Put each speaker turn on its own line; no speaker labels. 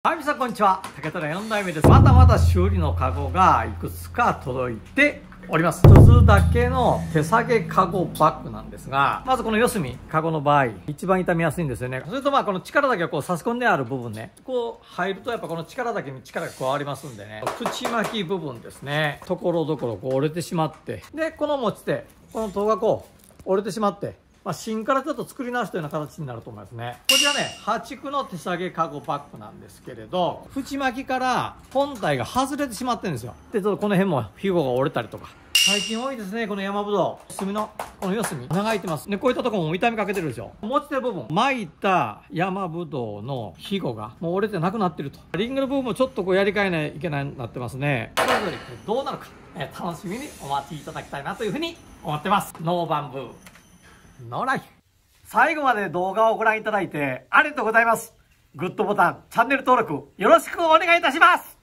はい、皆さんこんにちは。竹虎4代目です。またまた修理のカゴがいくつか届いております。一つだけの手提げカゴバッグなんですが、まずこの四隅、カゴの場合、一番傷みやすいんですよね。それとこの力だけを差し込んである部分ね、こう入るとやっぱこの力だけに力が加わりますんでね、口巻き部分ですね、ところどころ折れてしまって、で、この持ち手、この塔が折れてしまって、芯からちょっと作り直したような形になると思いますね。こちらね、破竹の手提げカゴバッグなんですけれど、縁巻きから本体が外れてしまってるんですよ。で、ちょっとこの辺もひごが折れたりとか。最近多いですね、この山ぶどう。隅の、この四隅、長いてます。ね、こういったところも痛みかけてるでしょ。持ち手部分、巻いた山ぶどうのひごがもう折れてなくなってると。リングの部分もちょっとやり替えないといけないようになってますね。それぞれどうなるか、楽しみにお待ちいただきたいなというふうに思ってます。ノーバンブー。ノーライフ。最後まで動画をご覧いただいてありがとうございます。グッドボタン、チャンネル登録よろしくお願いいたします。